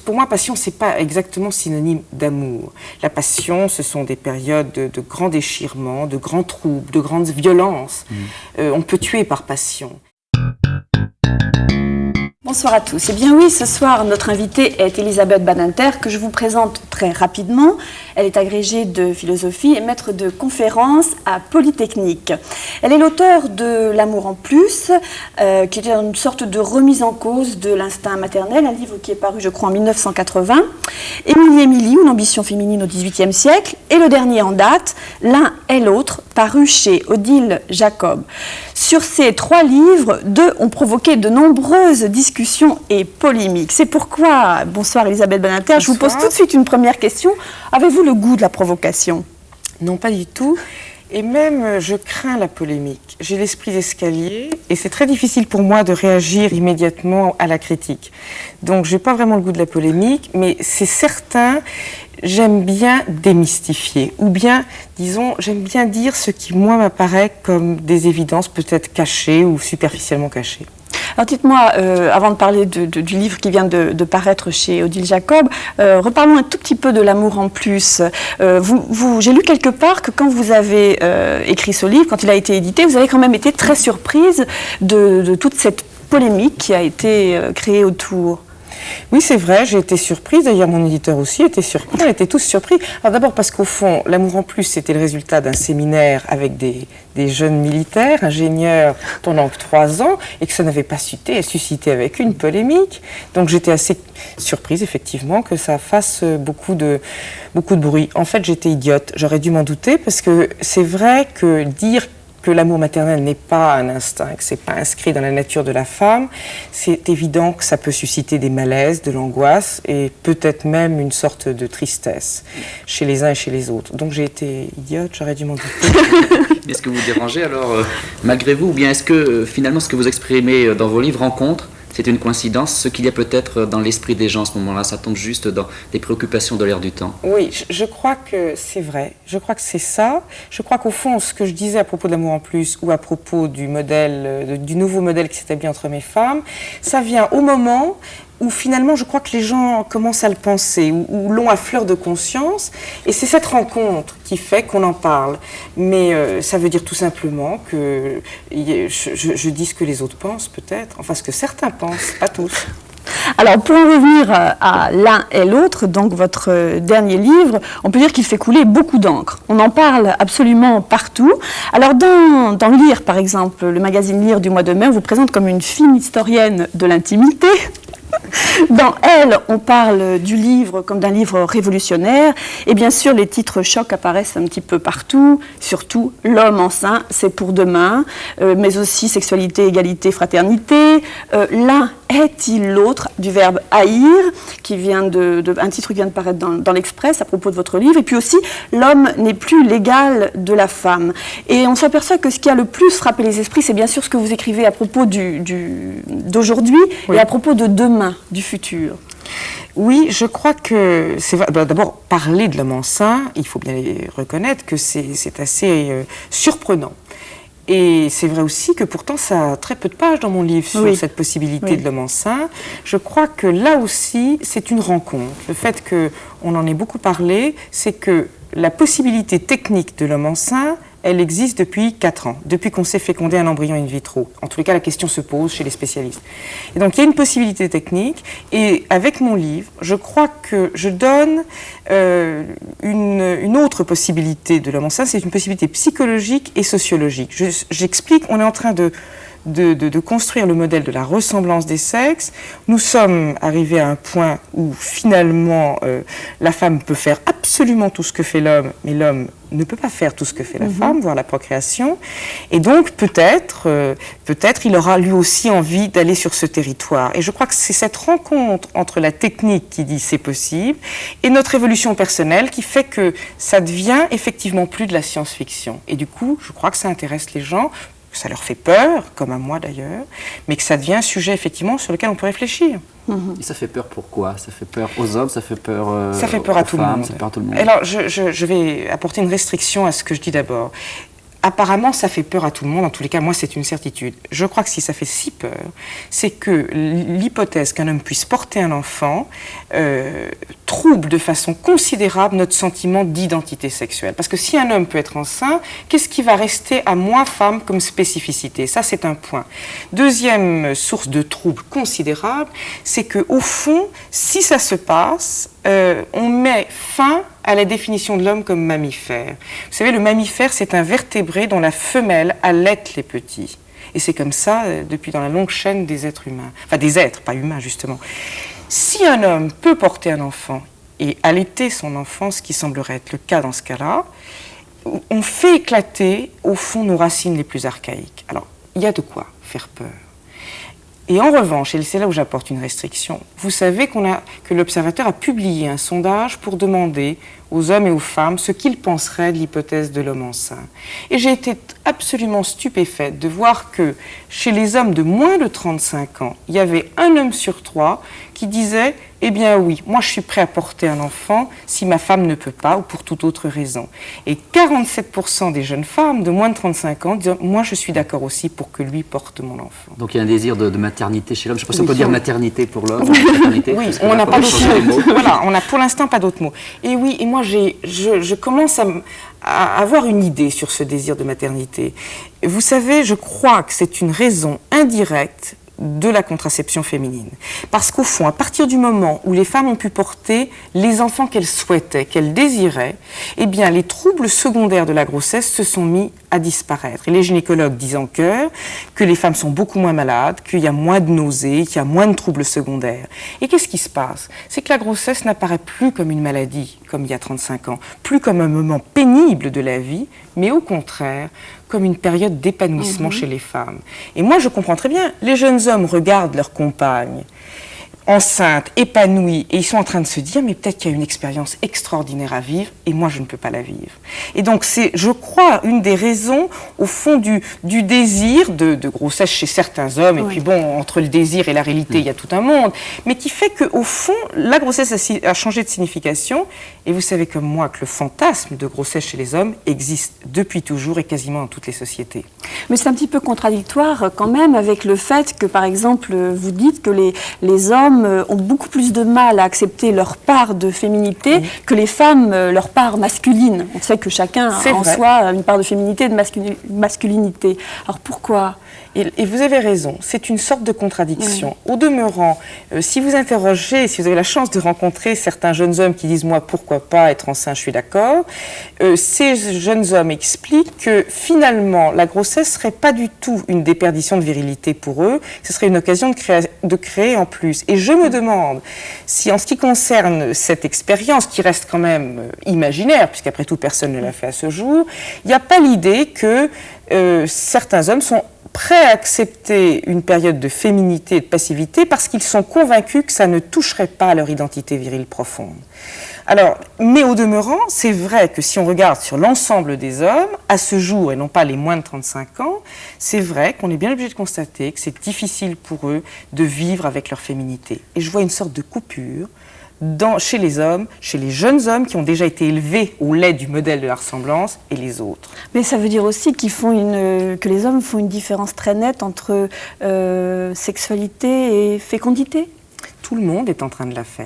pour moi, passion, c'est pas exactement synonyme d'amour. La passion, ce sont des périodes de grands déchirements, de grands troubles, de grandes violences. On peut tuer par passion. Bonsoir à tous. Eh bien oui, ce soir, notre invitée est Elisabeth Badinter, que je vous présente très rapidement. Elle est agrégée de philosophie et maître de conférences à Polytechnique. Elle est l'auteure de L'amour en plus, qui est une sorte de remise en cause de l'instinct maternel, un livre qui est paru, je crois, en 1980. Émilie, une ambition féminine au XVIIIe siècle, et le dernier en date, L'un et l'autre, paru chez Odile Jacob. Sur ces 3 livres, 2 ont provoqué de nombreuses discussions et polémiques. C'est pourquoi, bonsoir Elisabeth Badinter, je vous pose tout de suite une première question. Avez-vous le goût de la provocation? Non, pas du tout. Et même, je crains la polémique. J'ai l'esprit d'escalier et c'est très difficile pour moi de réagir immédiatement à la critique. Donc, je n'ai pas vraiment le goût de la polémique, mais c'est certain, j'aime bien démystifier. Ou bien, disons, j'aime bien dire ce qui, moi, m'apparaît comme des évidences peut-être cachées ou superficiellement cachées. Alors dites-moi, avant de parler du livre qui vient de paraître chez Odile Jacob, reparlons un tout petit peu de L'amour en plus. J'ai lu quelque part que quand vous avez écrit ce livre, quand il a été édité, vous avez quand même été très surprise de toute cette polémique qui a été créée autour. Oui, c'est vrai, j'ai été surprise, d'ailleurs mon éditeur aussi était surpris, on était tous surpris. Alors d'abord parce qu'au fond, L'amour en plus, c'était le résultat d'un séminaire avec des jeunes militaires, ingénieurs pendant 3 ans, et que ça n'avait pas suscité avec une polémique. Donc j'étais assez surprise, effectivement, que ça fasse beaucoup de bruit. En fait, j'étais idiote, j'aurais dû m'en douter, parce que c'est vrai que dire que l'amour maternel n'est pas un instinct, que ce n'est pas inscrit dans la nature de la femme, c'est évident que ça peut susciter des malaises, de l'angoisse et peut-être même une sorte de tristesse chez les uns et chez les autres. Donc j'ai été idiote, j'aurais dû m'en douter. Est-ce que vous dérangez alors, malgré vous, ou bien est-ce que finalement ce que vous exprimez dans vos livres rencontre, c'est une coïncidence, ce qu'il y a peut-être dans l'esprit des gens à ce moment-là, ça tombe juste dans des préoccupations de l'air du temps? Oui, je crois que c'est vrai, je crois que c'est ça. Je crois qu'au fond, ce que je disais à propos de L'amour en plus ou à propos du nouveau modèle qui s'établit entre mes femmes, ça vient au moment où finalement je crois que les gens commencent à le penser, ou l'ont à fleur de conscience, et c'est cette rencontre qui fait qu'on en parle. Mais ça veut dire tout simplement que je dis ce que les autres pensent peut-être, enfin ce que certains pensent, pas tous. Alors, pour en revenir à L'un et l'autre, donc votre dernier livre, on peut dire qu'il fait couler beaucoup d'encre. On en parle absolument partout. Alors, dans Lire, par exemple, le magazine Lire du mois de mai, on vous présente comme une fine historienne de l'intimité. Dans Elle, on parle du livre comme d'un livre révolutionnaire. Et bien sûr, les titres chocs apparaissent un petit peu partout. Surtout, L'homme enceint, c'est pour demain. Mais aussi Sexualité, égalité, fraternité. L'un est-il l'autre, du verbe haïr, un titre qui vient de paraître dans l'Express à propos de votre livre. Et puis aussi, L'homme n'est plus l'égal de la femme. Et on s'aperçoit que ce qui a le plus frappé les esprits, c'est bien sûr ce que vous écrivez à propos d'aujourd'hui, oui, et à propos de demain, du futur. Oui, je crois que c'est vrai. D'abord, parler de l'homme enceint, il faut bien reconnaître que c'est assez surprenant. Et c'est vrai aussi que pourtant, ça a très peu de pages dans mon livre sur oui, cette possibilité oui, de l'homme enceint. Je crois que là aussi, c'est une rencontre. Le fait qu'on en ait beaucoup parlé, c'est que la possibilité technique de l'homme enceint, elle existe depuis 4 ans, depuis qu'on sait féconder un embryon in vitro. En tous les cas, la question se pose chez les spécialistes. Et donc, il y a une possibilité technique, et avec mon livre, je crois que je donne une autre possibilité de l'homme enceint, c'est une possibilité psychologique et sociologique. J'explique, on est en train de construire le modèle de la ressemblance des sexes. Nous sommes arrivés à un point où finalement la femme peut faire absolument tout ce que fait l'homme, mais l'homme ne peut pas faire tout ce que fait la femme, voire la procréation. Et donc peut-être il aura lui aussi envie d'aller sur ce territoire. Et je crois que c'est cette rencontre entre la technique qui dit c'est possible et notre évolution personnelle qui fait que ça devient effectivement plus de la science-fiction. Et du coup, je crois que ça intéresse les gens, que ça leur fait peur, comme à moi d'ailleurs, mais que ça devient un sujet effectivement sur lequel on peut réfléchir. Et ça fait peur pourquoi? Ça fait peur aux hommes, ça fait peur à tout le monde. Ça fait peur à tout le monde. Alors je vais apporter une restriction à ce que je dis d'abord. apparemment, ça fait peur à tout le monde. En tous les cas, moi, c'est une certitude. Je crois que si ça fait si peur, c'est que l'hypothèse qu'un homme puisse porter un enfant trouble de façon considérable notre sentiment d'identité sexuelle. Parce que si un homme peut être enceint, qu'est-ce qui va rester à moi, femme, comme spécificité? Ça, c'est un point. Deuxième source de trouble considérable, c'est qu'au fond, si ça se passe, on met fin à la définition de l'homme comme mammifère. Vous savez, le mammifère, c'est un vertébré dont la femelle allaite les petits. Et c'est comme ça depuis dans la longue chaîne des êtres humains. Enfin, des êtres, pas humains, justement. Si un homme peut porter un enfant et allaiter son enfant, ce qui semblerait être le cas dans ce cas-là, on fait éclater, au fond, nos racines les plus archaïques. Alors, il y a de quoi faire peur. Et en revanche, et c'est là où j'apporte une restriction, vous savez que l'Observateur a publié un sondage pour demander aux hommes et aux femmes ce qu'ils penseraient de l'hypothèse de l'homme enceint. Et j'ai été absolument stupéfaite de voir que chez les hommes de moins de 35 ans, il y avait 1 homme sur 3 qui disait « Eh bien oui, moi je suis prêt à porter un enfant si ma femme ne peut pas ou pour toute autre raison. » Et 47% des jeunes femmes de moins de 35 ans disaient « Moi je suis d'accord aussi pour que lui porte mon enfant. » Donc il y a un désir de maternité chez l'homme. Je ne sais pas si on peut Oui, dire oui. maternité pour l'homme. Maternité, Oui, parce que on là, n'a faut pas changer d'autres les mots. mots. Voilà, on n'a pour l'instant pas d'autres mots. Et oui, et moi je commence à avoir une idée sur ce désir de maternité. Vous savez, je crois que c'est une raison indirecte de la contraception féminine. Parce qu'au fond, à partir du moment où les femmes ont pu porter les enfants qu'elles souhaitaient, qu'elles désiraient, eh bien, les troubles secondaires de la grossesse se sont mis à disparaître. Et les gynécologues disent en chœur que les femmes sont beaucoup moins malades, qu'il y a moins de nausées, qu'il y a moins de troubles secondaires. Et qu'est-ce qui se passe? C'est que la grossesse n'apparaît plus comme une maladie, comme il y a 35 ans, plus comme un moment pénible de la vie, mais au contraire, comme une période d'épanouissement chez les femmes. Et moi, je comprends très bien, les jeunes hommes regardent leur compagne enceinte, épanouie, et ils sont en train de se dire, mais peut-être qu'il y a une expérience extraordinaire à vivre, et moi, je ne peux pas la vivre. Et donc, c'est, je crois, une des raisons, au fond, du désir de grossesse chez certains hommes, et puis bon, entre le désir et la réalité, il y a tout un monde, mais qui fait qu'au fond, la grossesse a changé de signification, et vous savez comme moi que le fantasme de grossesse chez les hommes existe depuis toujours et quasiment dans toutes les sociétés. Mais c'est un petit peu contradictoire quand même avec le fait que, par exemple, vous dites que les hommes ont beaucoup plus de mal à accepter leur part de féminité que les femmes leur part masculine. On sait que chacun a en soi une part de féminité et de masculinité. Alors pourquoi ? Et vous avez raison, c'est une sorte de contradiction. Au demeurant, si vous interrogez, si vous avez la chance de rencontrer certains jeunes hommes qui disent « moi, pourquoi pas être enceint, je suis d'accord », ces jeunes hommes expliquent que finalement, la grossesse ne serait pas du tout une déperdition de virilité pour eux, ce serait une occasion de créer en plus. Et je me demande si, en ce qui concerne cette expérience, qui reste quand même imaginaire, puisqu'après tout, personne ne l'a fait à ce jour, il n'y a pas l'idée que certains hommes sont prêts à accepter une période de féminité et de passivité parce qu'ils sont convaincus que ça ne toucherait pas à leur identité virile profonde. Alors, mais au demeurant, c'est vrai que si on regarde sur l'ensemble des hommes, à ce jour, et non pas les moins de 35 ans, c'est vrai qu'on est bien obligé de constater que c'est difficile pour eux de vivre avec leur féminité. Et je vois une sorte de coupure chez les hommes, chez les jeunes hommes qui ont déjà été élevés au lait du modèle de la ressemblance et les autres. Mais ça veut dire aussi que les hommes font une différence très nette entre sexualité et fécondité. Tout le monde est en train de la faire.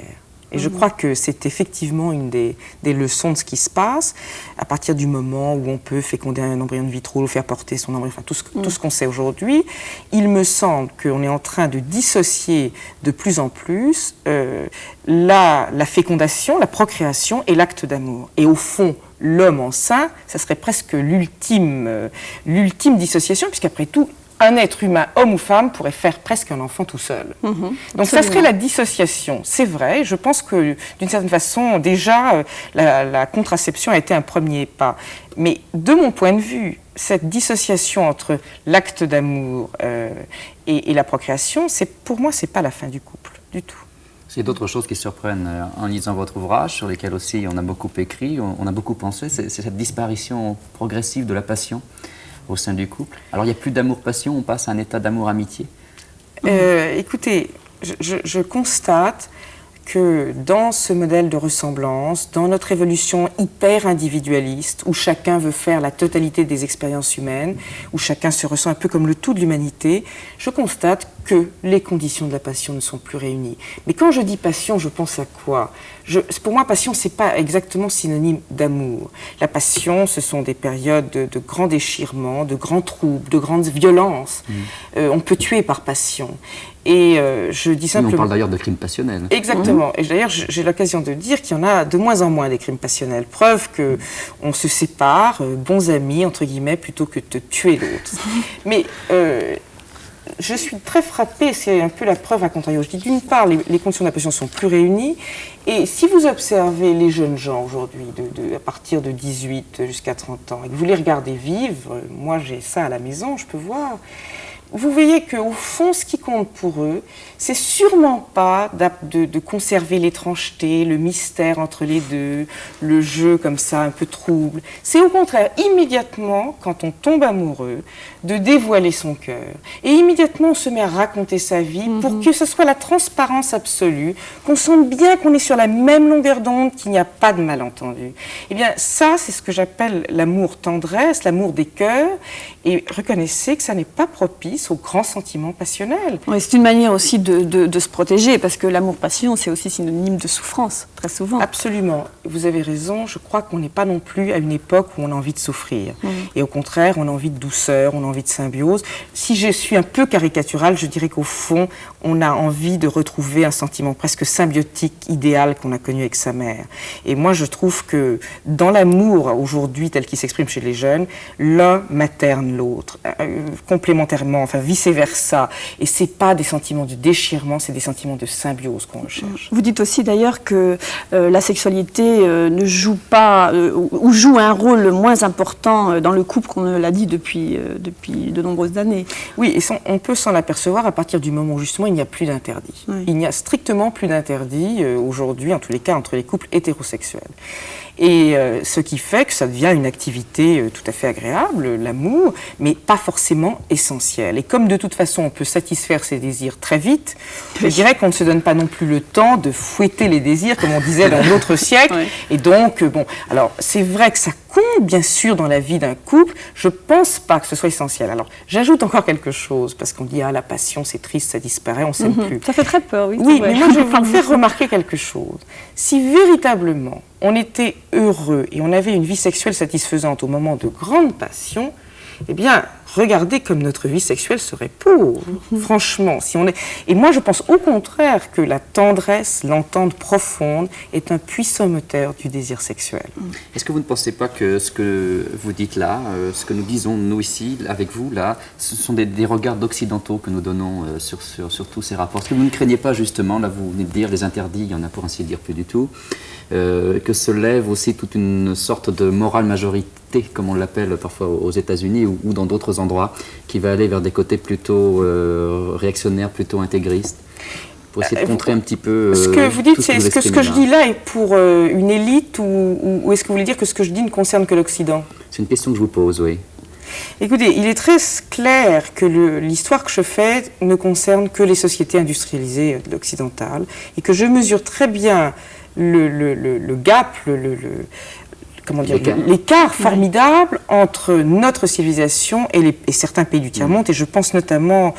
Et je crois que c'est effectivement une des leçons de ce qui se passe, à partir du moment où on peut féconder un embryon in vitro, faire porter son embryon, enfin tout ce qu'on sait aujourd'hui, il me semble qu'on est en train de dissocier de plus en plus la fécondation, la procréation et l'acte d'amour. Et au fond, l'homme enceint, ça serait presque l'ultime dissociation, puisqu'après tout, un être humain, homme ou femme, pourrait faire presque un enfant tout seul. Donc ça serait la dissociation. C'est vrai, je pense que d'une certaine façon, déjà, la contraception a été un premier pas. Mais de mon point de vue, cette dissociation entre l'acte d'amour et la procréation, pour moi, c'est pas la fin du couple, du tout. Il y a d'autres choses qui surprennent en lisant votre ouvrage, sur lesquelles aussi on a beaucoup écrit, on a beaucoup pensé, c'est cette disparition progressive de la passion au sein du couple. Alors il n'y a plus d'amour-passion, on passe à un état d'amour-amitié. Écoutez, je constate que dans ce modèle de ressemblance, dans notre évolution hyper individualiste, où chacun veut faire la totalité des expériences humaines, où chacun se ressent un peu comme le tout de l'humanité, je constate que les conditions de la passion ne sont plus réunies. Mais quand je dis passion, je pense à quoi ? Pour moi, passion, c'est pas exactement synonyme d'amour. La passion, ce sont des périodes de grands déchirements, de grands troubles, de grandes violences. On peut tuer par passion. Et je dis simplement... On parle d'ailleurs de crimes passionnels. Exactement. Et d'ailleurs, j'ai l'occasion de dire qu'il y en a de moins en moins des crimes passionnels. Preuve qu'on se sépare, bons amis, entre guillemets, plutôt que de tuer l'autre. Mais... je suis très frappée, c'est un peu la preuve à contrario. Je dis d'une part, les conditions de la passion sont plus réunies, et si vous observez les jeunes gens aujourd'hui, à partir de 18 jusqu'à 30 ans, et que vous les regardez vivre, moi j'ai ça à la maison, je peux voir, vous voyez qu'au fond, ce qui compte pour eux, c'est sûrement pas de conserver l'étrangeté, le mystère entre les deux, le jeu comme ça, un peu trouble. C'est au contraire, immédiatement, quand on tombe amoureux, de dévoiler son cœur. Et immédiatement, on se met à raconter sa vie pour que ce soit la transparence absolue, qu'on sente bien qu'on est sur la même longueur d'onde, qu'il n'y a pas de malentendu. Eh bien, ça, c'est ce que j'appelle l'amour tendresse, l'amour des cœurs. Et reconnaissez que ça n'est pas propice aux grands sentiments passionnels. Oui, c'est une manière aussi de se protéger, parce que l'amour-passion, c'est aussi synonyme de souffrance, très souvent. Absolument. Vous avez raison. Je crois qu'on n'est pas non plus à une époque où on a envie de souffrir. Et au contraire, on a envie de douceur, on a envie de symbiose. Si je suis un peu caricaturale, je dirais qu'au fond, on a envie de retrouver un sentiment presque symbiotique, idéal qu'on a connu avec sa mère. Et moi, je trouve que dans l'amour, aujourd'hui, tel qu'il s'exprime chez les jeunes, l'un materne l'autre, complémentairement, enfin vice-versa. Et c'est pas des sentiments de déchirement, c'est des sentiments de symbiose qu'on recherche. Vous dites aussi d'ailleurs que la sexualité ne joue pas, ou joue un rôle moins important dans le couple qu'on ne l'a dit depuis de nombreuses années. Oui, et on peut s'en apercevoir à partir du moment où justement il n'y a plus d'interdit. Oui. Il n'y a strictement plus d'interdit aujourd'hui, en tous les cas, entre les couples hétérosexuels. Et ce qui fait que ça devient une activité tout à fait agréable, l'amour, mais pas forcément essentielle. Et comme de toute façon on peut satisfaire ses désirs très vite, je dirais qu'on ne se donne pas non plus le temps de fouetter les désirs, comme on disait dans l'autre siècle. Oui. Et donc, bon, alors c'est vrai que ça compte bien sûr dans la vie d'un couple, je ne pense pas que ce soit essentiel. Alors j'ajoute encore quelque chose, parce qu'on dit, ah la passion c'est triste, ça disparaît, on ne s'aime plus. Ça fait très peur, oui. Oui, mais moi je vais vous faire remarquer quelque chose. Si véritablement on était heureux et on avait une vie sexuelle satisfaisante au moment de grande passion, eh bien, regardez comme notre vie sexuelle serait pauvre, franchement. Et moi, je pense au contraire que la tendresse, l'entente profonde, est un puissant moteur du désir sexuel. Est-ce que vous ne pensez pas que ce que vous dites là, ce que nous disons nous ici, avec vous là, ce sont des regards d'occidentaux que nous donnons sur tous ces rapports? Est-ce que vous ne craignez pas justement, là vous venez de dire, les interdits, il y en a pour ainsi dire plus du tout, que se lève aussi toute une sorte de morale majorité, comme on l'appelle parfois aux États-Unis ou dans d'autres endroits, qui va aller vers des côtés plutôt réactionnaires, plutôt intégristes, pour essayer de contrer un petit peu... Ce que vous dites, c'est est-ce que ce que je dis là est pour une élite ou est-ce que vous voulez dire que ce que je dis ne concerne que l'Occident? C'est une question que je vous pose, oui. Écoutez, il est très clair que l'histoire que je fais ne concerne que les sociétés industrialisées occidentales et que je mesure très bien le gap, comment dire, l'écart formidable entre notre civilisation et certains pays du tiers-monde, et je pense notamment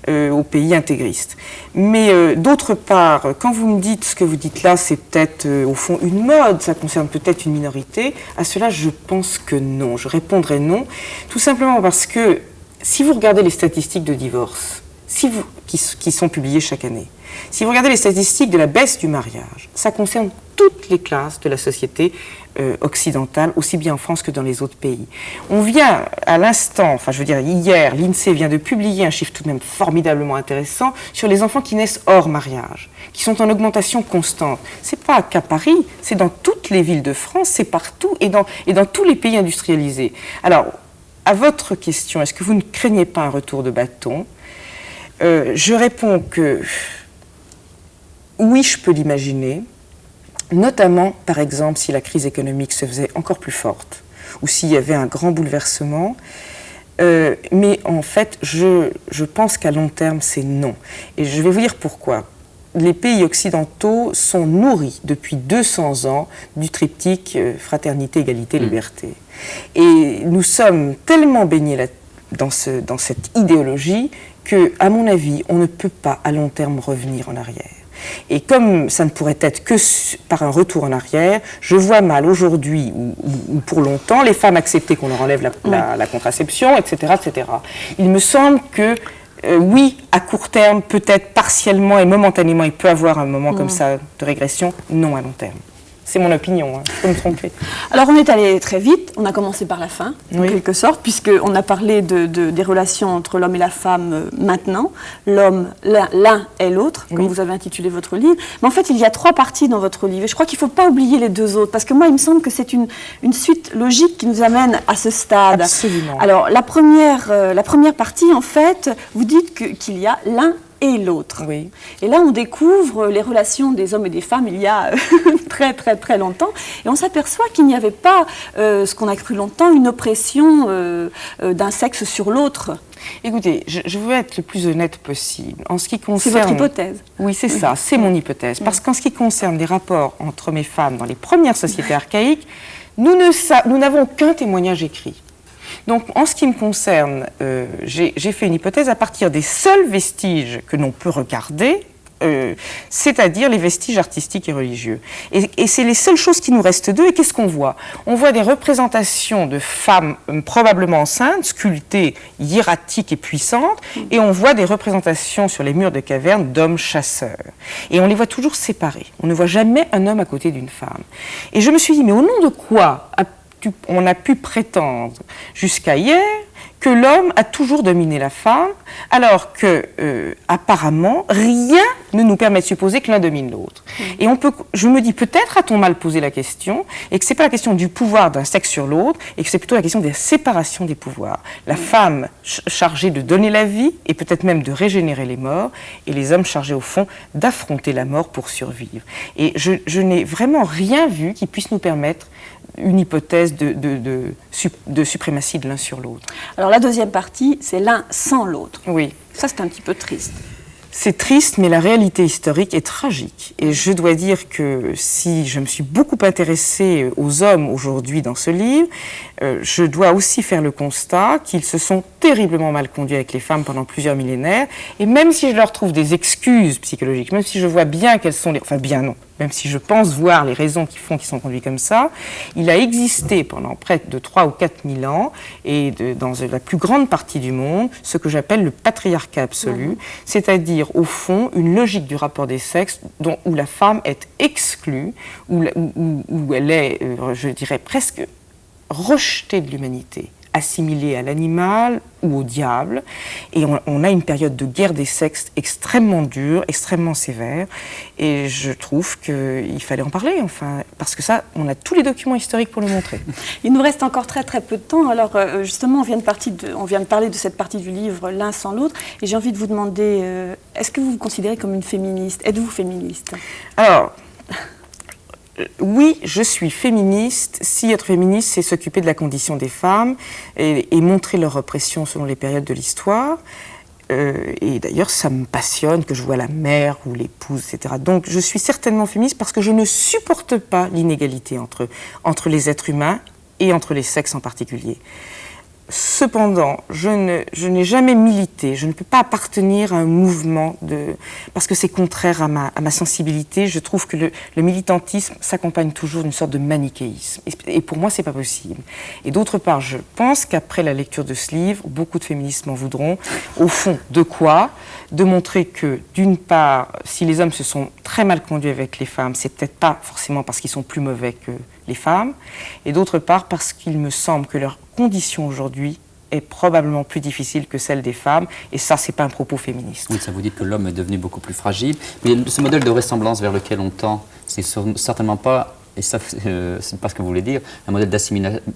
aux pays intégristes. Mais d'autre part, quand vous me dites ce que vous dites là, c'est peut-être au fond une mode, ça concerne peut-être une minorité, à cela je pense que non, je répondrai non, tout simplement parce que si vous regardez les statistiques de divorce, qui sont publiées chaque année, si vous regardez les statistiques de la baisse du mariage, ça concerne toutes les classes de la société occidentale, aussi bien en France que dans les autres pays. On vient à l'instant, enfin je veux dire hier, l'INSEE vient de publier un chiffre tout de même formidablement intéressant sur les enfants qui naissent hors mariage, qui sont en augmentation constante. C'est pas qu'à Paris, c'est dans toutes les villes de France, c'est partout et dans tous les pays industrialisés. Alors, à votre question, est-ce que vous ne craignez pas un retour de bâton ? Je réponds que oui, je peux l'imaginer, notamment, par exemple, si la crise économique se faisait encore plus forte, ou s'il y avait un grand bouleversement. Mais en fait, je pense qu'à long terme, c'est non. Et je vais vous dire pourquoi. les pays occidentaux sont nourris depuis 200 ans du triptyque fraternité, égalité, liberté. Et nous sommes tellement baignés dans cette idéologie que, à mon avis, on ne peut pas à long terme revenir en arrière. Et comme ça ne pourrait être que par un retour en arrière, je vois mal aujourd'hui ou pour longtemps les femmes accepter qu'on leur enlève la contraception, etc., etc. Il me semble que oui, à court terme, peut-être partiellement et momentanément, il peut avoir un moment comme ça de régression, non à long terme. C'est mon opinion, je peux me tromper. Alors on est allé très vite, on a commencé par la fin, en quelque sorte, puisqu'on a parlé des relations entre l'homme et la femme maintenant, l'homme, l'un et l'autre, comme vous avez intitulé votre livre. Mais en fait, il y a 3 parties dans votre livre, et je crois qu'il ne faut pas oublier les 2 autres, parce que moi, il me semble que c'est une suite logique qui nous amène à ce stade. Absolument. Alors, la première partie, en fait, vous dites qu'il y a l'un et l'autre. Oui. Et là, on découvre les relations des hommes et des femmes il y a très, très, très longtemps. Et on s'aperçoit qu'il n'y avait pas, ce qu'on a cru longtemps, une oppression d'un sexe sur l'autre. Écoutez, je veux être le plus honnête possible. En ce qui concerne... C'est votre hypothèse. Oui, c'est ça, c'est mon hypothèse. Parce qu'en ce qui concerne les rapports entre hommes et femmes dans les premières sociétés archaïques, nous n'avons qu'un témoignage écrit. Donc, en ce qui me concerne, j'ai fait une hypothèse à partir des seuls vestiges que l'on peut regarder, c'est-à-dire les vestiges artistiques et religieux. Et c'est les seules choses qui nous restent d'eux. Et qu'est-ce qu'on voit? On voit des représentations de femmes probablement enceintes, sculptées, hiératiques et puissantes, et on voit des représentations sur les murs de cavernes d'hommes chasseurs. Et on les voit toujours séparés. On ne voit jamais un homme à côté d'une femme. Et je me suis dit, mais au nom de quoi on a pu prétendre jusqu'à hier que l'homme a toujours dominé la femme, alors que, apparemment, rien ne nous permet de supposer que l'un domine l'autre. Et je me dis, peut-être a-t-on mal posé la question, et que ce n'est pas la question du pouvoir d'un sexe sur l'autre, et que c'est plutôt la question de la séparation des pouvoirs. La femme chargée de donner la vie, et peut-être même de régénérer les morts, et les hommes chargés, au fond, d'affronter la mort pour survivre. Et je n'ai vraiment rien vu qui puisse nous permettre une hypothèse de suprématie de l'un sur l'autre. Alors la deuxième partie, c'est l'un sans l'autre. Oui. Ça, c'est un petit peu triste. C'est triste, mais la réalité historique est tragique. Et je dois dire que si je me suis beaucoup intéressée aux hommes aujourd'hui dans ce livre, je dois aussi faire le constat qu'ils se sont terriblement mal conduits avec les femmes pendant plusieurs millénaires. Et même si je leur trouve des excuses psychologiques, même si je vois bien quelles sont les... Enfin, bien non. Même si je pense voir les raisons qui font qu'ils sont conduits comme ça, il a existé pendant près de 3 ou 4 000 ans, et dans la plus grande partie du monde, ce que j'appelle le patriarcat absolu, c'est-à-dire, au fond, une logique du rapport des sexes où la femme est exclue, où elle est, je dirais, presque rejetée de l'humanité, assimilée à l'animal ou au diable, et on a une période de guerre des sexes extrêmement dure, extrêmement sévère, et je trouve qu'il fallait en parler, enfin, parce que ça, on a tous les documents historiques pour le montrer. Il nous reste encore très très peu de temps, alors justement on vient de parler de cette partie du livre l'un sans l'autre, et j'ai envie de vous demander, est-ce que vous vous considérez comme une féministe? Êtes-vous féministe? Alors, oui, je suis féministe. Si être féministe, c'est s'occuper de la condition des femmes et montrer leur oppression selon les périodes de l'histoire. Et d'ailleurs, ça me passionne que je vois la mère ou l'épouse, etc. Donc, je suis certainement féministe parce que je ne supporte pas l'inégalité entre les êtres humains et entre les sexes en particulier. Cependant, je n'ai jamais milité, je ne peux pas appartenir à un mouvement parce que c'est contraire à ma sensibilité. Je trouve que le militantisme s'accompagne toujours d'une sorte de manichéisme. Et pour moi, c'est pas possible. Et d'autre part, je pense qu'après la lecture de ce livre, beaucoup de féministes m'en voudront. Au fond, de quoi? De montrer que, d'une part, si les hommes se sont très mal conduits avec les femmes, c'est peut-être pas forcément parce qu'ils sont plus mauvais que les femmes, et d'autre part parce qu'il me semble que leur condition aujourd'hui est probablement plus difficile que celle des femmes, et ça, c'est pas un propos féministe. Oui, ça vous dit que l'homme est devenu beaucoup plus fragile, mais ce modèle de ressemblance vers lequel on tend, c'est certainement pas, et ça, c'est pas ce que vous voulez dire, un modèle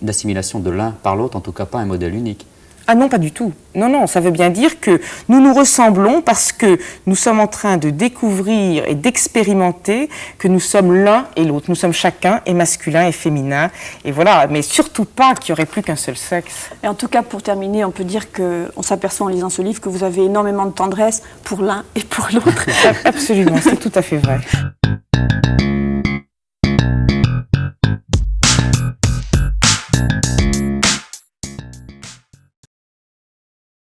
d'assimilation de l'un par l'autre, en tout cas pas un modèle unique. Ah non, pas du tout. Non, non, ça veut bien dire que nous nous ressemblons parce que nous sommes en train de découvrir et d'expérimenter que nous sommes l'un et l'autre. Nous sommes chacun et masculin et féminin. Et voilà, mais surtout pas qu'il n'y aurait plus qu'un seul sexe. Et en tout cas, pour terminer, on peut dire qu'on s'aperçoit en lisant ce livre que vous avez énormément de tendresse pour l'un et pour l'autre. Absolument, c'est tout à fait vrai.